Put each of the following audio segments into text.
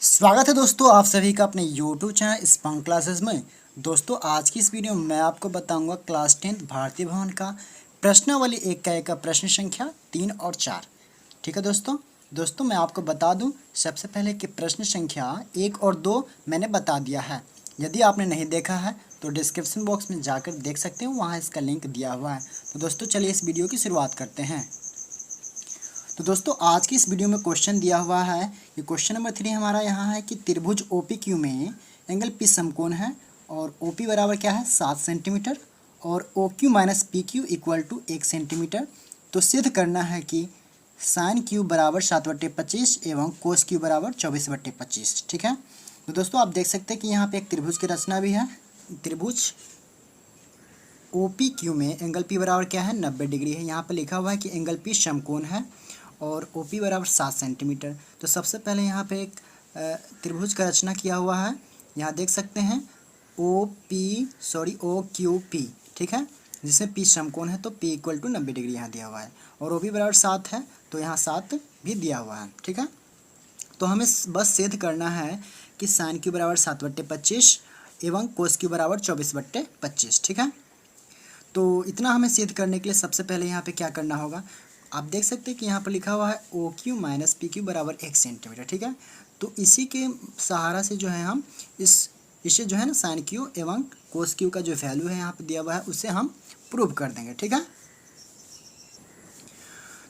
स्वागत है दोस्तों आप सभी का अपने YouTube चैनल स्पंक क्लासेस में। दोस्तों आज की इस वीडियो में मैं आपको बताऊंगा क्लास 10 भारतीय भवन का प्रश्नावली 1 का एक का प्रश्न संख्या 3 और 4। ठीक है दोस्तों मैं आपको बता दूं सबसे पहले कि प्रश्न संख्या 1 और 2 मैंने बता दिया है। यदि आपने नहीं देखा है तो डिस्क्रिप्शन बॉक्स में जाकर देख सकते हो, वहाँ इसका लिंक दिया हुआ है। तो दोस्तों चलिए इस वीडियो की शुरुआत करते हैं। तो दोस्तों आज की इस वीडियो में क्वेश्चन दिया हुआ है, ये क्वेश्चन नंबर 3 हमारा यहाँ है कि त्रिभुज OPQ में एंगल P समकोण है और OP बराबर क्या है 7 सेंटीमीटर और OQ minus PQ equal to 1 centimetre. तो सिद्ध करना है कि साइन Q बराबर 7/25 एवं कोस Q बराबर 24/25। ठीक है, तो दोस्तों आप देख सकते हैं कि यहाँ पे एक त्रिभुज की रचना भी है। त्रिभुज OPQ में एंगल P बराबर क्या है 90 डिग्री है। यहाँ पर लिखा हुआ है कि एंगल P समकोण है और OP बराबर 7 सेंटीमीटर। तो सबसे पहले यहाँ पे एक त्रिभुज का रचना किया हुआ है। यहाँ देख सकते हैं OQP, ठीक है, जिसमें P समकोण है तो P इक्वल टू 90 डिग्री यहाँ दिया हुआ है और OP बराबर 7 है तो यहाँ 7 भी दिया हुआ है। ठीक है, तो हमें बस सिद्ध करना है कि साइन Q बराबर 7/25 एवं कोस Q बराबर 24/25। ठीक है, तो इतना हमें सिद्ध करने के लिए सबसे पहले यहाँ पे क्या करना होगा, आप देख सकते हैं कि यहाँ पर लिखा हुआ है OQ माइनस PQ बराबर 1 सेंटीमीटर। ठीक है, तो इसी के सहारा से जो है हम इसे जो है ना साइन Q एवं कोस Q का जो वैल्यू है यहाँ पे दिया हुआ है उसे हम प्रूव कर देंगे। ठीक है,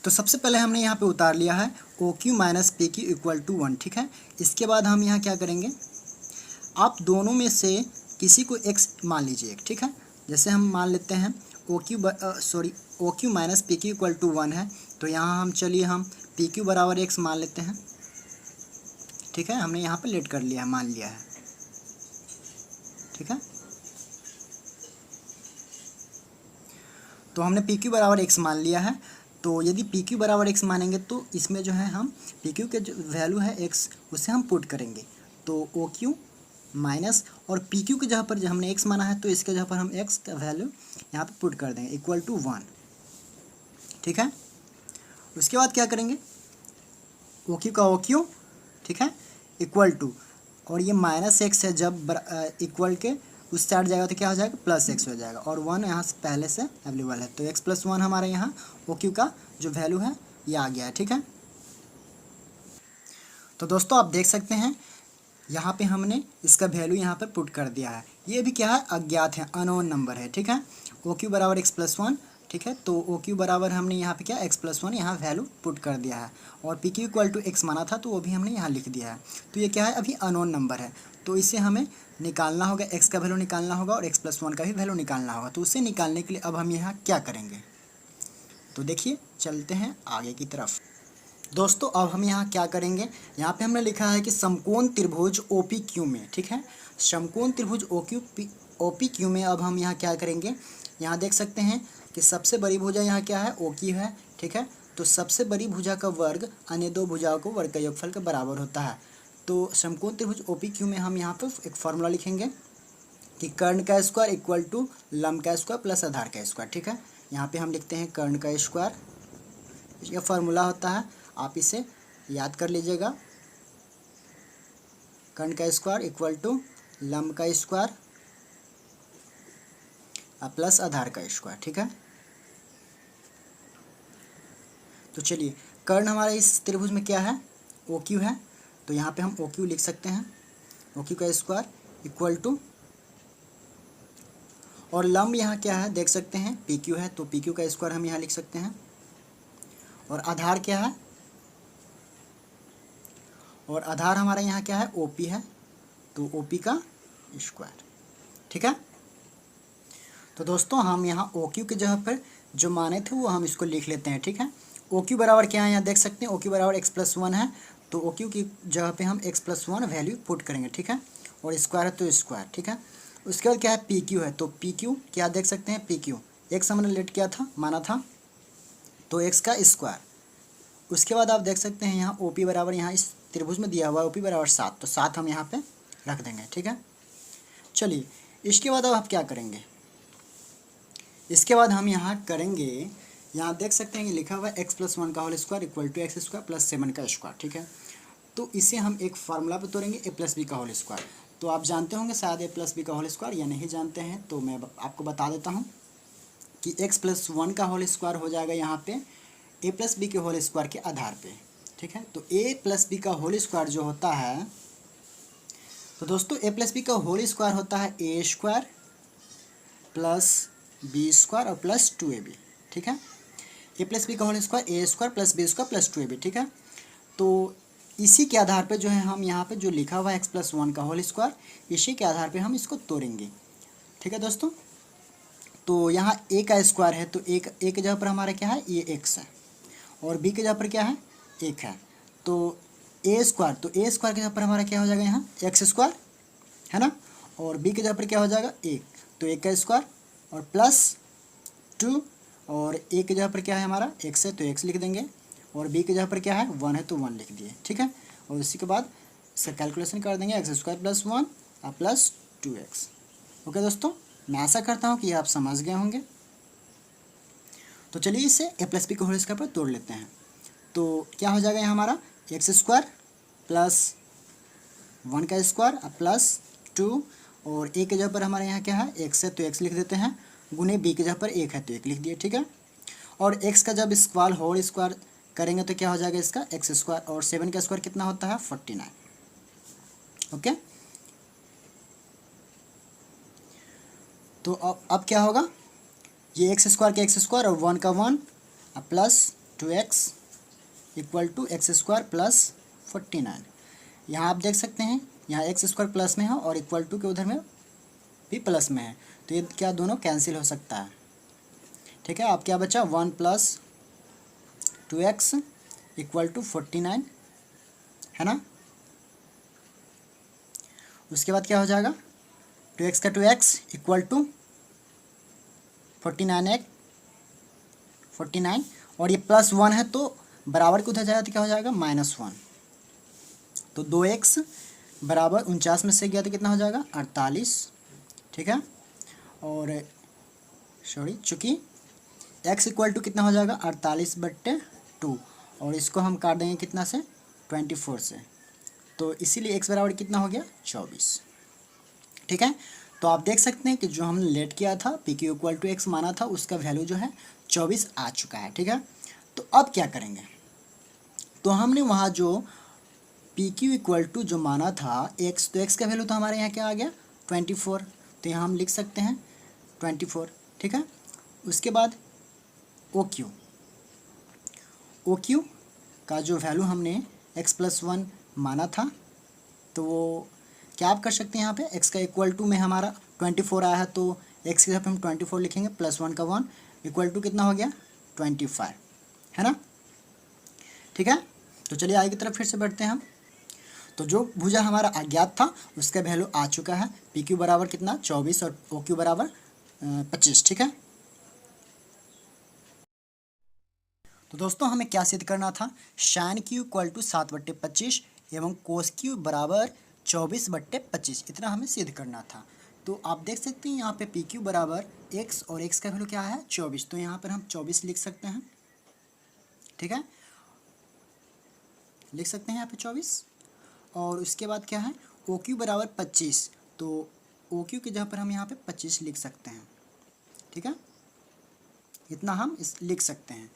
तो सबसे पहले हमने यहाँ पे उतार लिया है OQ minus PQ equal to 1। ठीक है, इसके बाद हम यहाँ क्या करेंगे, आप दोनों में से किसी को x मान लीजिए। ठीक है, जैसे हम मान लेते हैं OQ minus PQ equal to 1 है तो यहाँ हम हम PQ बराबर x मान लेते हैं। ठीक है, हमने यहाँ पे लेट कर लिया है, मान लिया है। ठीक है, तो हमने PQ बराबर x मान लिया है। तो यदि PQ बराबर x मानेंगे तो इसमें जो है हम PQ के जो वैल्यू है x उसे हम पुट करेंगे। तो OQ माइनस और PQ की जगह पर जो हमने x माना है तो इसके जगह पर हम x का वैल्यू यहाँ पे पुट कर देंगे इक्वल टू 1। ठीक है, उसके बाद क्या करेंगे, OQ का OQ, ठीक है, इक्वल टू, और ये माइनस x है जब इक्वल के उस साइड जाएगा तो क्या हो जाएगा प्लस x हो जाएगा और 1 यहाँ से पहले से अवेलेबल है तो x + 1 हमारे यहाँ OQ का जो वैल्यू है ये आ गया है। ठीक है, तो दोस्तों आप देख सकते हैं यहाँ पे हमने इसका वैल्यू यहाँ पर पुट कर दिया है। ये भी क्या है, अज्ञात है, अननोन नंबर है। ठीक है, OQ बराबर x + 1। ठीक है, तो OQ बराबर हमने यहाँ पे क्या x + 1 यहाँ वैल्यू पुट कर दिया है और PQ इक्वल टू x माना था तो वो भी हमने यहाँ लिख दिया है। तो ये क्या है, अभी अननोन नंबर है तो इसे हमें निकालना होगा, x का वैल्यू निकालना होगा और x + 1 का भी वैल्यू निकालना होगा। तो उसे निकालने के लिए अब हम यहाँ क्या करेंगे, तो देखिए चलते हैं आगे की तरफ। दोस्तों अब हम यहाँ क्या करेंगे, यहाँ पे हमने लिखा है कि समकोण त्रिभुज OPQ में, ठीक है, समकोण त्रिभुज OPQ में अब हम यहाँ क्या करेंगे, यहाँ देख सकते हैं कि सबसे बड़ी भुजा यहाँ क्या है OQ है। ठीक है, तो सबसे बड़ी भुजा का वर्ग अन्य दो भुजाओं को वर्ग का योगफल के बराबर होता है। तो समकोण त्रिभुज OPQ में हम यहाँ पर एक फॉर्मूला लिखेंगे कि कर्ण का स्क्वायर इक्वल टू लंब का स्क्वायर प्लस आधार का स्क्वायर। ठीक है, यहाँ पे हम लिखते हैं कर्ण का स्क्वायर, इसका फॉर्मूला होता है, आप इसे याद कर लीजिएगा, कर्ण का स्क्वायर इक्वल टू लंब का स्क्वायर प्लस आधार का स्क्वायर। ठीक है, तो चलिए कर्ण हमारा इस त्रिभुज में क्या है OQ है तो यहाँ पे हम OQ लिख सकते हैं, OQ का स्क्वायर इक्वल टू, और लंब यहाँ क्या है देख सकते हैं PQ है तो PQ का स्क्वायर हम यहाँ लिख सकते हैं, और आधार क्या है, और आधार हमारा यहाँ क्या है OP है तो OP का स्क्वायर। ठीक है, तो दोस्तों हम यहाँ OQ की जगह पर जो माने थे वो हम इसको लिख लेते हैं। ठीक है, OQ बराबर क्या है यहाँ देख सकते हैं, OQ बराबर x + 1 है तो OQ की जगह पे हम x + 1 वैल्यू पुट करेंगे। ठीक है, और स्क्वायर है तो स्क्वायर। ठीक है, उसके बाद क्या है PQ है तो PQ क्या देख सकते हैं PQ x हमने लेट किया था माना था तो x का स्क्वायर। उसके बाद आप देख सकते हैं यहाँ OP बराबर यहाँ इस त्रिभुज में दिया हुआ है OP बराबर 7 तो 7 हम यहाँ पे रख देंगे। ठीक है, चलिए इसके बाद अब आप क्या करेंगे, इसके बाद हम यहाँ करेंगे, यहाँ देख सकते हैं कि लिखा हुआ है x + 1 का whole square equal to x² + 7 का स्क्वायर। ठीक है, तो इसे हम एक फार्मूला पे तोड़ेंगे ए प्लस बी का होल स्क्वायर। तो आप जानते होंगे शायद ए प्लस बी का होल स्क्वायर, या नहीं जानते हैं तो मैं आपको बता देता हूँ कि एक्स प्लस वन का होल स्क्वायर हो जाएगा यहाँ पे ए प्लस बी के होल स्क्वायर के आधार पे। ठीक है, तो ए प्लस बी का होल स्क्वायर जो होता है, तो दोस्तों ए प्लस बी का होल स्क्वायर होता है A square plus B square और प्लस 2ab। ठीक है, ए प्लस बी का whole square A square plus B square plus 2ab। ठीक है, तो इसी के आधार पे जो है हम यहाँ पे जो लिखा हुआ है एक्स प्लस वन का होल स्क्वायर, इसी के आधार पे हम इसको तोड़ेंगे। ठीक है दोस्तों, तो यहाँ ए का स्क्वायर है, तो एक ए के जगह पर हमारा क्या है, ये एक्स है, और बी के जगह पर क्या है, एक है, तो ए स्क्वायर, तो ए स्क्वायर के जगह पर हमारा क्या हो जाएगा यहाँ एक्स स्क्वायर है ना, और बी के जगह पर क्या हो जाएगा एक, तो एक का स्क्वायर और प्लस 2, और ए के जगह पर क्या है हमारा एक्स है तो एक्स लिख देंगे, और बी के जगह पर क्या है 1 है तो 1 लिख दिए। ठीक है, और इसी के बाद इसका कैलकुलेशन कर देंगे एक्स स्क्वायर प्लस 1 और प्लस 2x। ओके दोस्तों, मैं आशा करता हूँ कि आप समझ गए होंगे। तो चलिए इसे ए प्लस बी के होल स्क्वायर पर तोड़ लेते हैं। तो क्या हो जाएगा यहाँ हमारा एक्स स्क्वायर प्लस 1 का स्क्वायर प्लस 2, और ए के जगह पर हमारे यहाँ क्या है एक्स है तो एक्स लिख देते हैं, गुने बी के जगह पर एक है तो एक लिख दिए। ठीक है, और एक्स का जब स्क्वायर होल स्क्वायर करेंगे तो क्या हो जाएगा इसका एक्स स्क्वायर, और 7 का स्क्वायर कितना होता है 49। ओके, तो अब क्या होगा, ये एक्स स्क्वायर का एक्स स्क्वायर और 1 का 1 plus 2x equal to X square plus 49। यहाँ आप देख सकते हैं यहाँ एक्स स्क्वायर प्लस में है और इक्वल टू के उधर में भी प्लस में है, तो ये क्या दोनों कैंसिल हो सकता है। ठीक है, अब क्या बचा 1 प्लस 2x इक्वल टू 49 है ना। उसके बाद क्या हो जाएगा 2x का 2x इक्वल टू 49 और ये प्लस 1 है तो बराबर के उधर जाएगा तो क्या हो जाएगा -1, तो 2x बराबर 49 में से गया तो कितना हो जाएगा 48। ठीक है, और सॉरी चूँकि x इक्वल टू कितना हो जाएगा 48/2, और इसको हम काट देंगे कितना से 24 से, तो इसीलिए x बराबर कितना हो गया 24। ठीक है, तो आप देख सकते हैं कि जो हमने लेट किया था P Q equal to X माना था उसका वैल्यू जो है 24 आ चुका है। ठीक है, तो अब क्या करेंगे, तो हमने वहाँ जो पी क्यू इक्वल टू जो माना था एक्स, तो एक्स का वैल्यू तो हमारे यहाँ क्या आ गया 24, तो यहाँ हम लिख सकते हैं 24। ठीक है, उसके बाद ओ क्यू का जो वैल्यू हमने एक्स प्लस 1 माना था, तो वो क्या आप कर सकते हैं यहाँ पे x का इक्वल टू में हमारा 24 आया है तो x की जगह पे हम 24 लिखेंगे, प्लस 1 का 1 इक्वल टू कितना हो गया 25 है ना। ठीक है, तो चलिए आगे की तरफ फिर से बढ़ते हैं हम। तो जो भुजा हमारा अज्ञात था उसका वैल्यू आ चुका है, पी क्यू बराबर कितना 24 और ओ क्यू बराबर 25। ठीक है, तो दोस्तों हमें क्या सिद्ध करना था, साइन क्यू इक्वल टू 7/25 एवं कोस क्यू बराबर 24/25, इतना हमें सिद्ध करना था। तो आप देख सकते हैं यहाँ पे पी क्यू बराबर x और x का वैल्यू क्या है 24, तो यहाँ पर हम 24 लिख सकते हैं। ठीक है, लिख सकते हैं यहाँ पे 24, और उसके बाद क्या है ओ क्यू बराबर 25, तो ओ क्यू की जगह पर हम यहाँ पे 25 लिख सकते हैं। ठीक है, इतना हम लिख सकते हैं।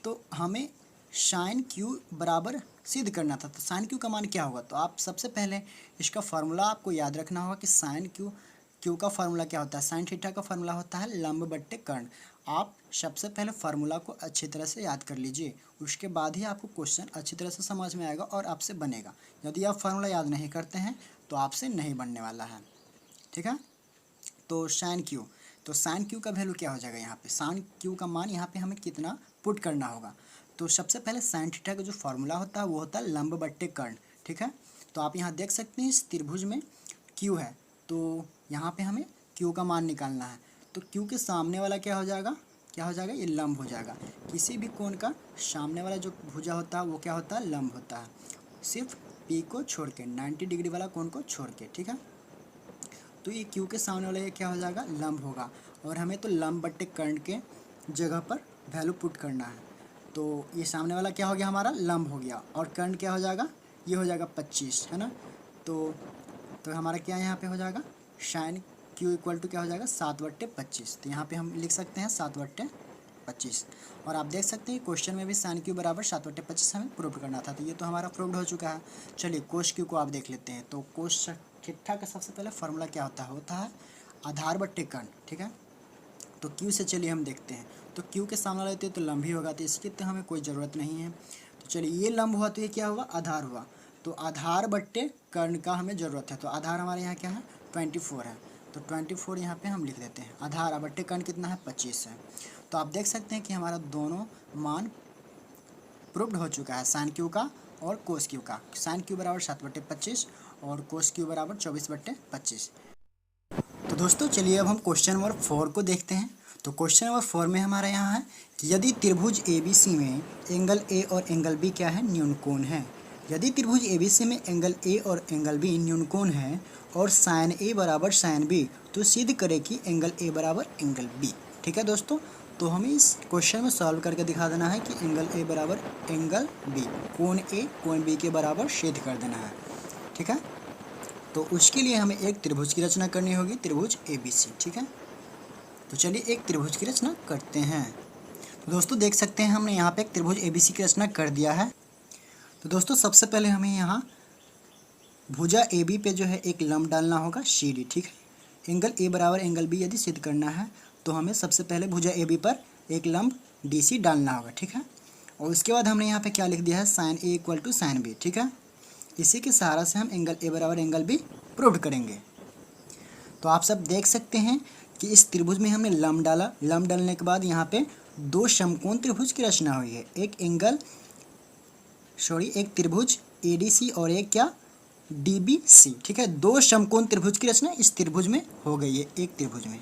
तो हमें साइन क्यू बराबर सिद्ध करना था, तो साइन क्यू का मान क्या होगा, तो आप सबसे पहले इसका फार्मूला आपको याद रखना होगा कि साइन क्यू का फार्मूला क्या होता है, साइन थीटा का फार्मूला होता है लंब बट्टे कर्ण। आप सबसे पहले फार्मूला को अच्छी तरह से याद कर लीजिए, उसके बाद ही आपको क्वेश्चन अच्छी तरह से समझ में आएगा और आपसे बनेगा। यदि आप फार्मूला याद नहीं करते हैं तो आपसे नहीं बनने वाला है। ठीक है, तो साइन क्यू, तो साइन क्यू का वैल्यू क्या हो जाएगा, यहाँ पे साइन क्यू का मान यहाँ पे हमें कितना पुट करना होगा। तो सबसे पहले साइन थीटा का जो फार्मूला होता है वो होता है लंब बट्टे कर्ण। ठीक है, तो आप यहाँ देख सकते हैं इस त्रिभुज में क्यू है, तो यहाँ पे हमें क्यू का मान निकालना है। तो क्यू के सामने वाला क्या हो जाएगा ये लंब हो जाएगा। किसी भी कोण का सामने वाला जो भुजा होता है वो क्या होता है लंब होता है, सिर्फ पी को छोड़ के 90 डिग्री वाला कोण को छोड़ के। ठीक है, तो ये क्यू के सामने वाला ये क्या हो जाएगा लंब होगा, और हमें तो लंब बट्टे कर्ण के जगह पर वैल्यू पुट करना है। तो ये सामने वाला क्या हो गया हमारा लंब हो गया, और कर्ण क्या हो जाएगा ये हो जाएगा 25, है ना। तो हमारा क्या यहाँ पे हो जाएगा, साइन क्यू इक्वल टू क्या हो जाएगा 7/25। तो यहाँ पे हम लिख सकते हैं 7/25। और आप देख सकते हैं क्वेश्चन में भी साइन क्यू बराबर 7/25 हमें प्रूव करना था, तो ये तो हमारा प्रूव्ड हो चुका है। चलिए कोस क्यू को आप देख लेते हैं। तो कोस थीटा का सबसे पहले फॉर्मूला क्या होता है आधार बट्टे कर्ण, ठीक है। तो क्यू से चलिए हम देखते हैं। तो क्यू के सामने लेते हैं तो लंब ही होगा, तो इसकी तो हमें कोई ज़रूरत नहीं है। तो चलिए ये लंब हुआ तो ये क्या हुआ आधार हुआ, तो आधार बट्टे कर्ण का हमें ज़रूरत है। तो आधार हमारे यहाँ क्या है 24 है, तो 24 यहाँ पे हम लिख देते हैं। आधार बट्टे कर्ण कितना है 25 है। तो आप देख सकते हैं कि हमारा दोनों मान प्रूव्ड हो चुका है, साइन क्यू का और कोस क्यू का। साइन क्यू बराबर 7/25 और कोस क्यू बराबर 24/25। तो दोस्तों चलिए अब हम क्वेश्चन नंबर 4 को देखते हैं। तो क्वेश्चन नंबर 4 में हमारा यहाँ है कि यदि त्रिभुज ABC में एंगल A और एंगल B क्या है न्यून कोण है। यदि त्रिभुज ABC में एंगल A और एंगल B न्यून कोण है और साइन A बराबर साइन B, तो सिद्ध करें कि एंगल A बराबर एंगल B। ठीक है दोस्तों, तो हमें इस क्वेश्चन में सॉल्व करके दिखा देना है कि एंगल A बराबर एंगल B, कोण A कोण B के बराबर सिद्ध कर देना है। ठीक है, तो उसके लिए हमें एक त्रिभुज की रचना करनी होगी, त्रिभुज ABC। ठीक है, तो चलिए एक त्रिभुज की रचना करते हैं। तो दोस्तों देख सकते हैं हमने यहाँ पे एक त्रिभुज ABC की रचना कर दिया है। तो दोस्तों सबसे पहले हमें यहाँ भुजा AB पे जो है एक लंब डालना होगा CD। ठीक है, एंगल A बराबर एंगल B यदि सिद्ध करना है तो हमें सबसे पहले भुजा AB पर एक लंब DC डालना होगा। ठीक है, और उसके बाद हमने यहाँ पे क्या लिख दिया है sine A equal to sine B। ठीक है, इसी के सहारा से हम एंगल A बराबर एंगल B प्रूव करेंगे। तो आप सब देख सकते हैं कि इस त्रिभुज में हमने लंब डाला, लंब डालने के बाद यहाँ पे दो समकोण त्रिभुज की रचना हुई है, एक त्रिभुज ADC और एक क्या DBC। ठीक है, दो समकोण त्रिभुज की रचना इस त्रिभुज में हो गई है, एक त्रिभुज में।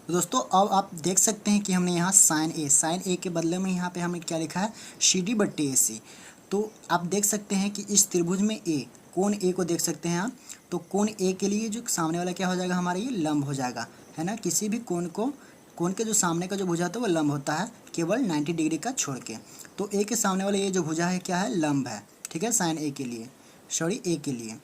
तो दोस्तों अब आप देख सकते हैं कि हमने यहाँ साइन A के बदले में यहाँ पे हमने क्या लिखा है CD/AC। तो आप देख सकते हैं कि इस त्रिभुज में कोण A को देख सकते हैं आप। तो कोण A के लिए जो सामने वाला क्या हो जाएगा हमारा ये लंब हो जाएगा, है ना। किसी भी कोण के जो सामने का जो भुजा होता है वो लंब होता है, केवल 90 डिग्री का छोड़ के। तो A के सामने वाला ये जो भुजा है क्या है लंब है। ठीक है, साइन A के लिए A के लिए।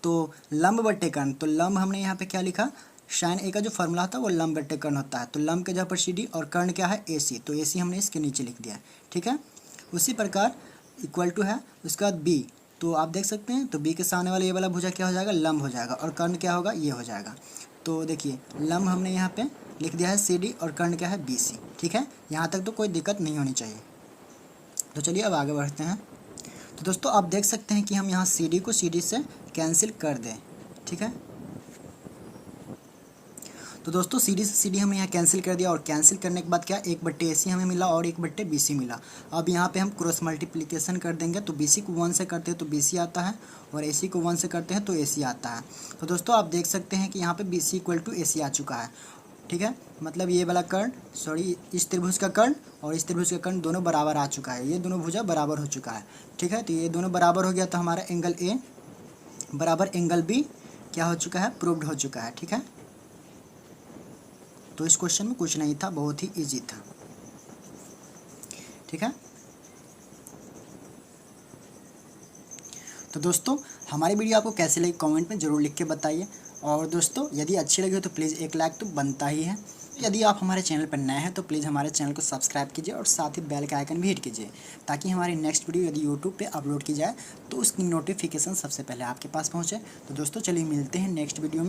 तो लंब बट्टे कर्ण, तो लंब हमने यहाँ पे क्या लिखा साइन A का जो फॉर्मूला होता है वो लंब बट्टे कर्ण होता है। तो लंब के जगह पर CD और कर्ण क्या है AC, तो AC हमने इसके नीचे लिख दिया। ठीक है, उसी प्रकार इक्वल टू है उसके बाद B। तो आप देख सकते हैं तो B के सामने वाला ये वाला भुजा क्या हो जाएगा लंब हो जाएगा और कर्ण क्या होगा ये हो जाएगा। तो देखिए लंब हमने यहाँ पे लिख दिया है CD और कर्ण क्या है BC। ठीक है, यहाँ तक तो कोई दिक्कत नहीं होनी चाहिए। तो चलिए अब आगे बढ़ते हैं। तो दोस्तों आप देख सकते हैं कि हम यहाँ CD को CD से कैंसिल कर दें। ठीक है, तो दोस्तों CD से CD हमने यहाँ कैंसिल कर दिया और कैंसिल करने के बाद क्या 1/AC हमें मिला और 1/BC मिला। अब यहाँ पे हम क्रॉस मल्टीप्लिकेशन कर देंगे, तो BC को 1 से करते हैं तो BC आता है और AC को 1 से करते हैं तो AC आता है। तो दोस्तों आप देख सकते हैं कि यहाँ पे BC इक्वल टू AC आ चुका है। ठीक है, मतलब ये वाला कर्ण इस त्रिभुज का कर्ण और इस त्रिभुज का कर्ण दोनों बराबर आ चुका है, ये दोनों भुजा बराबर हो चुका है। ठीक है, तो ये दोनों बराबर हो गया तो हमारा एंगल A बराबर एंगल B क्या हो चुका है प्रूव्ड हो चुका है। ठीक है, तो इस क्वेश्चन में कुछ नहीं था, बहुत ही इजी था। ठीक है, तो दोस्तों हमारी वीडियो आपको कैसी लगी कमेंट में ज़रूर लिख के बताइए। और दोस्तों यदि अच्छी लगी हो तो प्लीज़ एक लाइक तो बनता ही है। यदि आप हमारे चैनल पर नए हैं तो प्लीज़ हमारे चैनल को सब्सक्राइब कीजिए और साथ ही बेल का आइकन भी हिट कीजिए, ताकि हमारी नेक्स्ट वीडियो यदि यूट्यूब पे अपलोड की जाए तो उसकी नोटिफिकेशन सबसे पहले आपके पास पहुंचे। तो दोस्तों चलिए मिलते हैं नेक्स्ट वीडियो में।